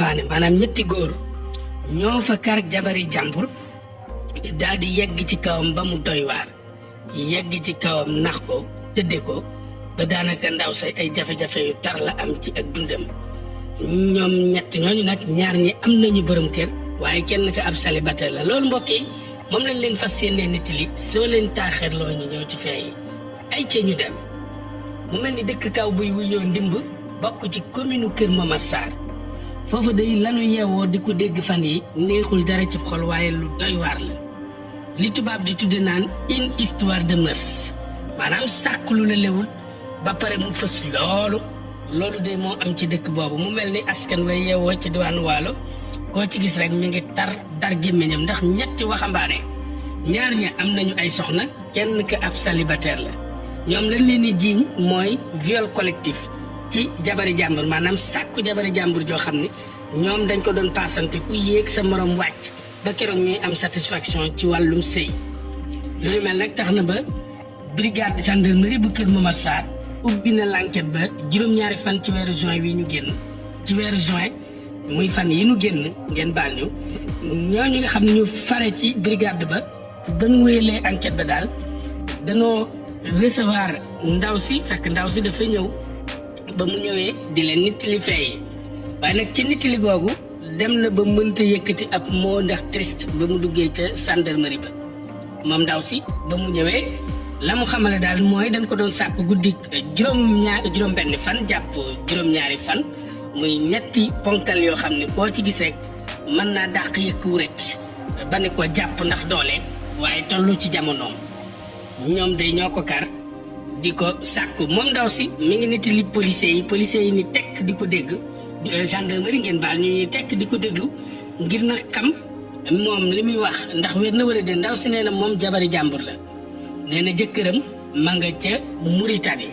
maanaam ñetti góor ñoo fa kar jabari jàmbur daal di yegg ci kawam ba mu doy waar yegg ci kawam nax ko tëdde ko ba daanaka ndaw say ay jafe-jafe yu tar la am ci ak dundam ñoom ñett ñooñu nag ñaar ñi am nañu borom kër waaye kenn ka ab célibataire la loolu mbokk yi moom lañ leen fas yéenee nit li soo leen taaxeerloo ñu ñëw ci fee yi ay ca ñu dem mu mel ni dëkk kaw buy wuyoo ndimb bokk ci commune Kër Momar Sarr foofu day lanu yeewoo di ko dégg fan yi neexul dara ci xol waaye lu doy waar la li tubaab di tudde naan une histoire de mœurs maanaam sàkk lu la lewul ba pare mu fës loolu de moo am ci dëkk boobu mu mel ni askan way yeewoo ci diwaanu Waalo koo ci gis rek mi ngi dar gémmiñam ndax ñetti waxambaane ñaar ña am nañu ay soxna kenn ka ab célibataire la ñoom lañ leen di jiiñ mooy viol collectif ci jabari jàmbur maanaam sàkku jabari jàmbur joo xam ne ñoom dañ ko doon paasante ku yéeg sa morom wàcc ba keroog ñuy am satisfaction ci wàllum sëy lu ñu mel nag tax na ba brigade gendarmerie bu Kër Momar Sarr ubbi na l'enquête ba juróom-ñaari fan ci weeru juin wi ñu génn ci weeru juin muy fan yi ñu génn ngeen baal ñu ñooñu nga xam ne ñu fare ci brigade ba ñu wéyalee enquête ba daal danoo recevoir ndaw si fekk ndaw si dafa ñëw ba mu ñëwee di leen nittali fee yi waaye nag ci nittali googu dem na ba mënta yëkkati ab moo ndax triste ba mu duggee ca gendarmerie ba moom ndaw si ba mu ñëwee la mu xamale daal mooy dañ ko doon sàkk guddi juróom benn fan jàpp juróom-ñaari fan muy ñetti ponkal yoo xam ne koo ci gis rek mën naa dàq yëkku rëcc ba ne ko jàpp ndax doole waaye tollu ci jamonoom ñoom day ñoo ko kar di ko sàkku moom ndaw si mi ngi nit li policiers yi ni tekk di ko dégg gendarmerie ngeen baal ñu ñuy tekk di ko déglu ngir na xam moom li muy wax ndax wér na wala de ndaw si nee na moom jabari jàmbur la nee na jëkkëram ma nga ca Mauritanie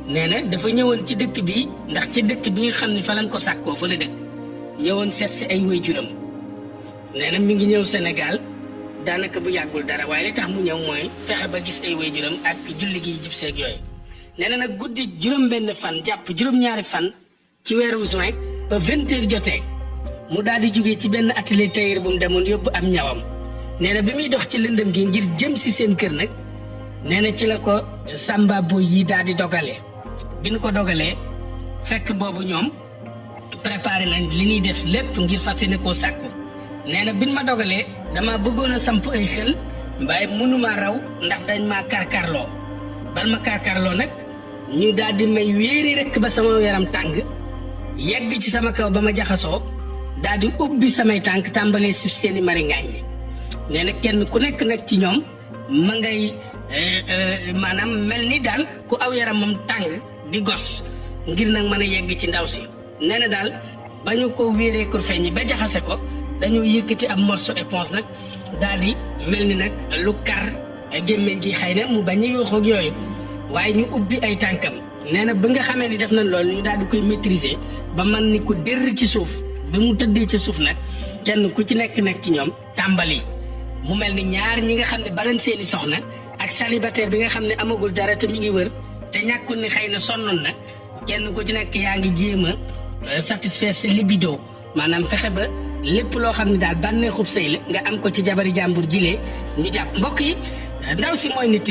nee na dafa ñëwoon ci dëkk bi ndax ci dëkk bi nga xam ne fa lañ ko sàkkoo fa la dëkk ñëwoon seet si ay waajuram nee na mi ngi ñëw Sénégal daanaka bu yàggul dara waaye li tax mu ñëw mooy fexe ba gis ay waajuram ak julli gi jub seeg yooyu nee na nag guddi juróom-benn fan jàpp juróom-ñaari fan ci weeru juin ba 20h jotee mu daal di jógee ci benn atelier tailleur bu mu demoon yóbbu am ñawam nee na bi muy dox ci lëndëm gi ngir jëm si seen kër nag nee na ci la ko samba boy yi daal di dogalee bi ñu ko dogalee fekk boobu ñoom préparé nañ li ñuy def lépp ngir fas yéene koo sàkku nee na bin ma dogalee dama bëggoon a samp ay xel mbaay mënuma raw ndax dañ maa karkarloo bal ma karkarloo nag ñu daal di may wéeri rek ba sama yaram tàng yegg ci sama kaw ba ma jaxasoo daal di ubbi samay tànk tàmbalee si seeni maringaañ yi nee na kenn ku nekk nag ci ñoom ma ngay maanaam mel ni daal ku aw yaramam tàng di gos ngir nag mën a yegg ci ndaw si nee na daal ba ñu ko wéeree kurfeñ yi ba jaxase ko dañoo yëkkati ab morceau éponge nag daal di mel ni nag lu kar gémmiñ gi xëy na mu bañ a yooxoo ak yooyu waaye ñu ubbi ay tànkam nee na ba nga xamee ni def nañ loolu ñu daal di koy maîtriser ba man ni ko dër ci suuf ba mu tëddee ci suuf nag kenn ku ci nekk nag ci ñoom tàmbali mu mel ni ñaar ñi nga xam ne baleen seeni soxna ak célibataire bi nga xam ne amagul dara te mi ngi wër te ñàkkul ni xëy na sonnoon na kenn ku ci nekk yaa ngi jéem a satisfaire sa libido maanaam fexe ba lépp loo xam ne daal bànneexub sëy la nga am ko ci jabari jàmbur jilee ñu jàpp mbokk yi ndaw si mooy nit